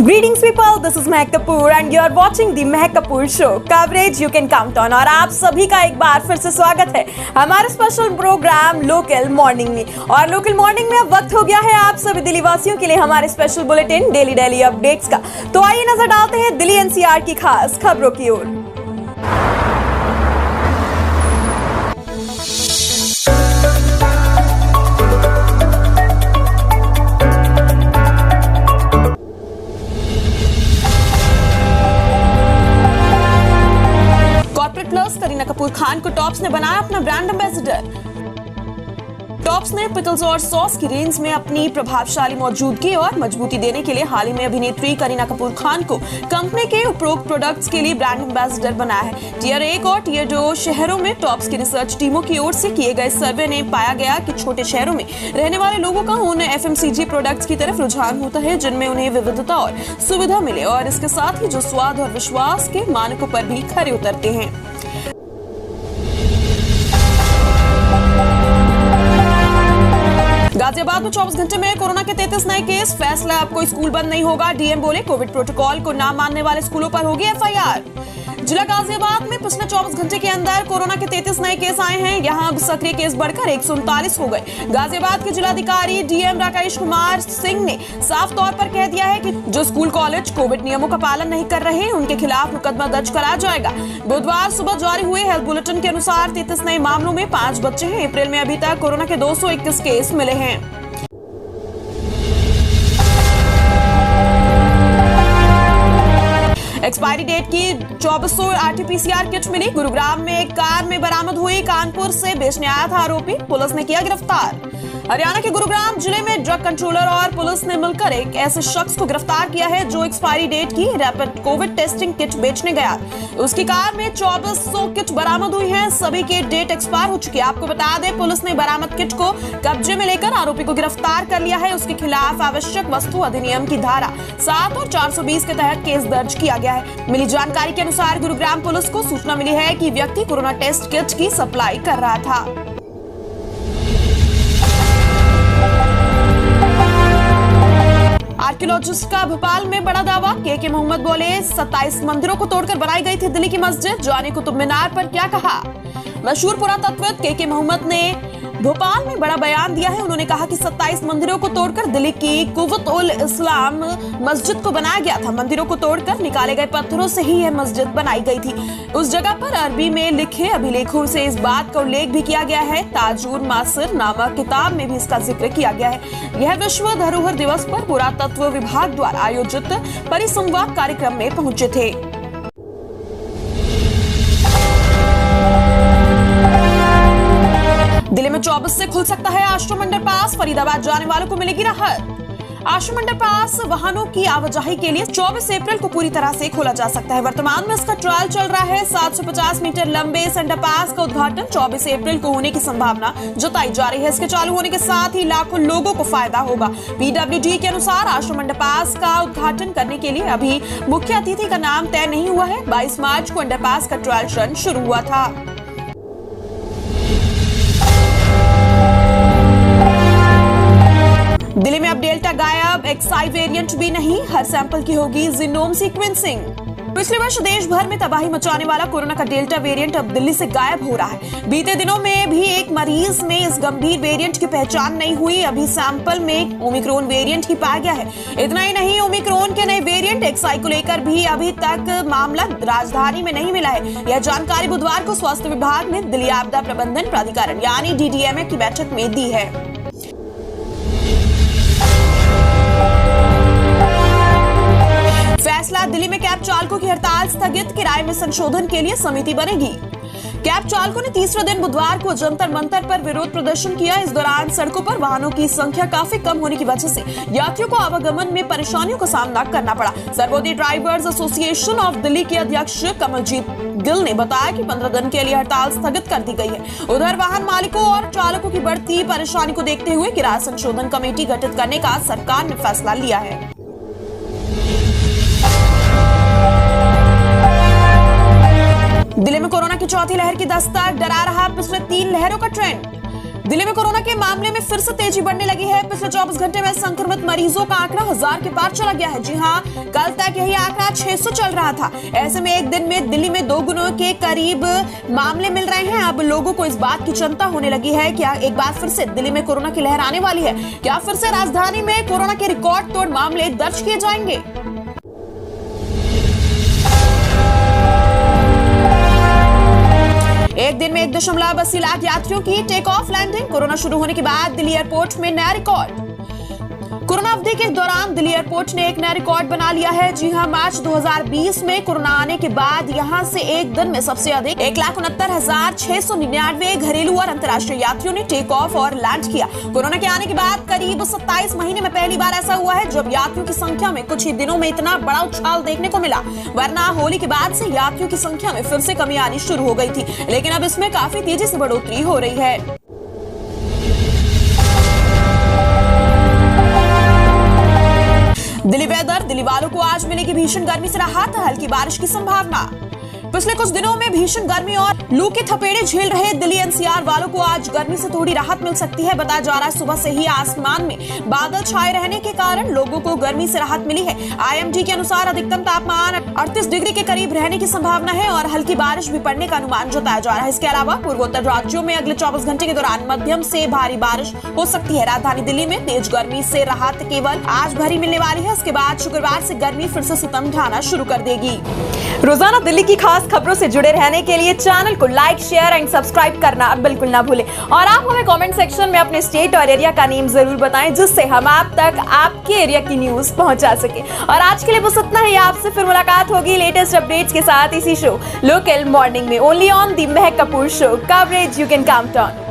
Greetings people, this is Mehak Kapoor and you are watching the Mehak Kapoor Show. Coverage you can count on और आप सभी का एक बार फिर से स्वागत है हमारे स्पेशल प्रोग्राम लोकल मॉर्निंग में। और लोकल मॉर्निंग में अब वक्त हो गया है आप सभी दिल्ली वासियों के लिए हमारे स्पेशल बुलेटिन डेली अपडेट्स का। तो आइए नजर डालते हैं दिल्ली एनसीआर की खास खबरों की ओर। करीना कपूर खान को टॉप्स ने बनाया अपना ब्रांड एम्बेसडर। टॉप्स ने पिकल्स और सॉस की रेंज में अपनी प्रभावशाली मौजूदगी और मजबूती देने के लिए हाल ही में अभिनेत्री करीना कपूर खान को कंपनी के उपरोक्त प्रोडक्ट्स के लिए ब्रांड एम्बेसडर बनाया है। टियर 1 और टियर 2 शहरों में टॉप्स की रिसर्च टीमों की ओर से किए गए सर्वे ने पाया गया कि छोटे शहरों में रहने वाले लोगों का उन एफएमसीजी प्रोडक्ट्स की तरफ रुझान होता है जिनमें उन्हें विविधता और सुविधा मिले और इसके साथ ही जो स्वाद और विश्वास के मानकों पर भी खरे उतरते हैं। गाजियाबाद में 24 घंटे में कोरोना के 33 नए केस। फैसला, अब कोई स्कूल बंद नहीं होगा। डीएम बोले कोविड प्रोटोकॉल को ना मानने वाले स्कूलों पर होगी एफआईआर। जिला गाजियाबाद में पिछले 24 घंटे के अंदर कोरोना के 33 नए केस आए हैं। यहां अब सक्रिय केस बढ़कर 139 हो गए। गाजियाबाद के जिलाधिकारी डीएम राकेश कुमार सिंह ने साफ तौर पर कह दिया है कि जो स्कूल कॉलेज कोविड नियमों का पालन नहीं कर रहे उनके खिलाफ मुकदमा दर्ज करा जाएगा। बुधवार सुबह जारी हुए हेल्थ बुलेटिन के अनुसार 33 नए मामलों में 5 बच्चे हैं। अप्रैल में अभी तक कोरोना के 221 केस मिले हैं। एक्सपायरी डेट की 2400 आरटीपीसीआर किट मिली। गुरुग्राम में एक कार में बरामद हुई। कानपुर से बेचने आया था आरोपी, पुलिस ने किया गिरफ्तार। हरियाणा के गुरुग्राम जिले में ड्रग कंट्रोलर और पुलिस ने मिलकर एक ऐसे शख्स को गिरफ्तार किया है जो एक्सपायरी डेट की रैपिड कोविड टेस्टिंग किट बेचने गया। उसकी कार में 2400 किट बरामद हुई हैं। सभी की डेट एक्सपायर हो चुकी है। आपको बता दें, पुलिस ने बरामद किट को कब्जे में लेकर आरोपी को गिरफ्तार कर लिया है। उसके खिलाफ आवश्यक वस्तु अधिनियम की धारा 7 और 420 के तहत केस दर्ज किया गया है। मिली जानकारी के अनुसार गुरुग्राम पुलिस को सूचना मिली है कि व्यक्ति कोरोना टेस्ट किट की सप्लाई कर रहा था। आर्कियोलॉजिस्ट का भोपाल में बड़ा दावा। के मोहम्मद बोले 27 मंदिरों को तोड़कर बनाई गई थी दिल्ली की मस्जिद। जाने कुतुब मीनार पर क्या कहा। मशहूर पुरातत्वविद के मोहम्मद ने भोपाल में बड़ा बयान दिया है। उन्होंने कहा कि 27 मंदिरों को तोड़कर दिल्ली की कुव्वत उल इस्लाम मस्जिद को बनाया गया था। मंदिरों को तोड़कर निकाले गए पत्थरों से ही यह मस्जिद बनाई गई थी। उस जगह पर अरबी में लिखे अभिलेखों से इस बात का उल्लेख भी किया गया है। ताजुर मासिर नामक किताब में भी इसका जिक्र किया गया है। यह विश्व धरोहर दिवस पर पुरातत्व विभाग द्वारा आयोजित परिसंवाद कार्यक्रम में पहुंचे थे। दिल्ली में 24 से खुल सकता है आश्रम अंडरपास। फरीदाबाद जाने वालों को मिलेगी राहत। आश्रम अंडरपास वाहनों की आवाजाही के लिए 24 अप्रैल को पूरी तरह से खोला जा सकता है। वर्तमान में इसका ट्रायल चल रहा है। 750 मीटर लंबे इस अंडरपास का उद्घाटन 24 अप्रैल को होने की संभावना जताई जा रही है। इसके चालू होने के साथ ही लाखों लोगों को फायदा होगा। पीडब्ल्यूडी के अनुसार आश्रम अंडरपास का उद्घाटन करने के लिए अभी मुख्य अतिथि का नाम तय नहीं हुआ है। 22 मार्च को अंडरपास का ट्रायल रन शुरू हुआ था। दिल्ली में अब डेल्टा गायब, एक्सआई वेरिएंट भी नहीं। हर सैंपल की होगी जीनोम सीक्वेंसिंग। पिछले वर्ष देश भर में तबाही मचाने वाला कोरोना का डेल्टा वेरिएंट अब दिल्ली से गायब हो रहा है। बीते दिनों में भी एक मरीज में इस गंभीर वेरिएंट की पहचान नहीं हुई। अभी सैंपल में ओमिक्रॉन वेरिएंट ही पाया गया है। इतना ही नहीं, ओमिक्रॉन के नए वेरिएंट एक्सआई को लेकर भी अभी तक मामला राजधानी में नहीं मिला है। यह जानकारी बुधवार को स्वास्थ्य विभाग ने दिल्ली आपदा प्रबंधन प्राधिकरण यानी डीडीएमए की बैठक में दी है। फैसला, दिल्ली में कैब चालकों की हड़ताल स्थगित। किराए में संशोधन के लिए समिति बनेगी। कैब चालकों ने तीसरे दिन बुधवार को जंतर मंतर पर विरोध प्रदर्शन किया। इस दौरान सड़कों पर वाहनों की संख्या काफी कम होने की वजह से यात्रियों को आवागमन में परेशानियों का सामना करना पड़ा। Sarvodaya drivers association of Delhi के अध्यक्ष कमलजीत गिल ने बताया कि 15 दिन के लिए हड़ताल स्थगित कर दी गई है। उधर वाहन मालिकों और चालकों की बढ़ती परेशानी को देखते हुए किराया संशोधन कमेटी गठित करने का सरकार ने फैसला लिया है। दिल्ली में कोरोना की चौथी लहर की दस्तक, डरा रहा पिछले 3 लहरों का ट्रेंड। दिल्ली में कोरोना के मामले में फिर से तेजी बढ़ने लगी है। पिछले 24 घंटे में संक्रमित मरीजों का आंकड़ा 1000 के पार चला गया है। जी हां, कल तक यही आंकड़ा 600 चल रहा था। ऐसे में एक दिन में दिल्ली में 2 गुना के करीब मामले मिल रहे हैं। अब लोगों को इस बात की चिंता होने लगी है कि एक बार फिर से दिल्ली में कोरोना की लहर आने वाली है। क्या फिर से राजधानी में कोरोना के रिकॉर्ड तोड़ मामले दर्ज किए जाएंगे? एक दिन में 1.80 लाख यात्रियों की टेक ऑफ लैंडिंग। कोरोना शुरू होने के बाद दिल्ली एयरपोर्ट में नया रिकॉर्ड। कोरोना अवधि के दौरान दिल्ली एयरपोर्ट ने एक नया रिकॉर्ड बना लिया है। जी हां, मार्च 2020 में कोरोना आने के बाद यहां से एक दिन में सबसे अधिक 1,69,699 घरेलू और अंतर्राष्ट्रीय यात्रियों ने टेक ऑफ और लैंड किया। कोरोना के आने के बाद करीब 27 महीने में पहली बार ऐसा हुआ है जब यात्रियों की संख्या में कुछ ही दिनों में इतना बड़ा उछाल देखने को मिला। वरना होली के बाद से यात्रियों की संख्या में फिर से कमी आनी शुरू हो गई थी, लेकिन अब इसमें काफी तेजी से बढ़ोतरी हो रही है। दिल्ली वेदर, दिल्ली वालों को आज मिलेगी भीषण गर्मी से राहत, हल्की बारिश की संभावना। पिछले कुछ दिनों में भीषण गर्मी और लू के थपेड़े झेल रहे दिल्ली एनसीआर वालों को आज गर्मी से थोड़ी राहत मिल सकती है। बताया जा रहा है सुबह से ही आसमान में बादल छाए रहने के कारण लोगों को गर्मी से राहत मिली है। आईएमडी के अनुसार अधिकतम तापमान 38 डिग्री के करीब रहने की संभावना है और हल्की बारिश भी पड़ने का अनुमान जताया जा रहा है। इसके अलावा पूर्वोत्तर राज्यों में अगले 24 घंटे के दौरान मध्यम से भारी बारिश हो सकती है। राजधानी दिल्ली में तेज गर्मी से राहत केवल आज भरी मिलने वाली है। इसके बाद शुक्रवार से गर्मी फिर से सितम ढाना शुरू कर देगी। रोजाना दिल्ली की खास खबरों से जुड़े रहने के लिए चैनल को लाइक, शेयर एंड सब्सक्राइब करना बिल्कुल ना भूलें। और आप हमें कमेंट सेक्शन में अपने स्टेट और एरिया का नेम जरूर बताएं, जिससे हम आप तक आपके एरिया की न्यूज पहुंचा सके। और आज के लिए बस इतना ही। आपसे फिर मुलाकात होगी लेटेस्ट अपडेट्स के साथ इसी शो लोकल मॉर्निंग में, only on the Mahak Kapoor show. Coverage you can count on.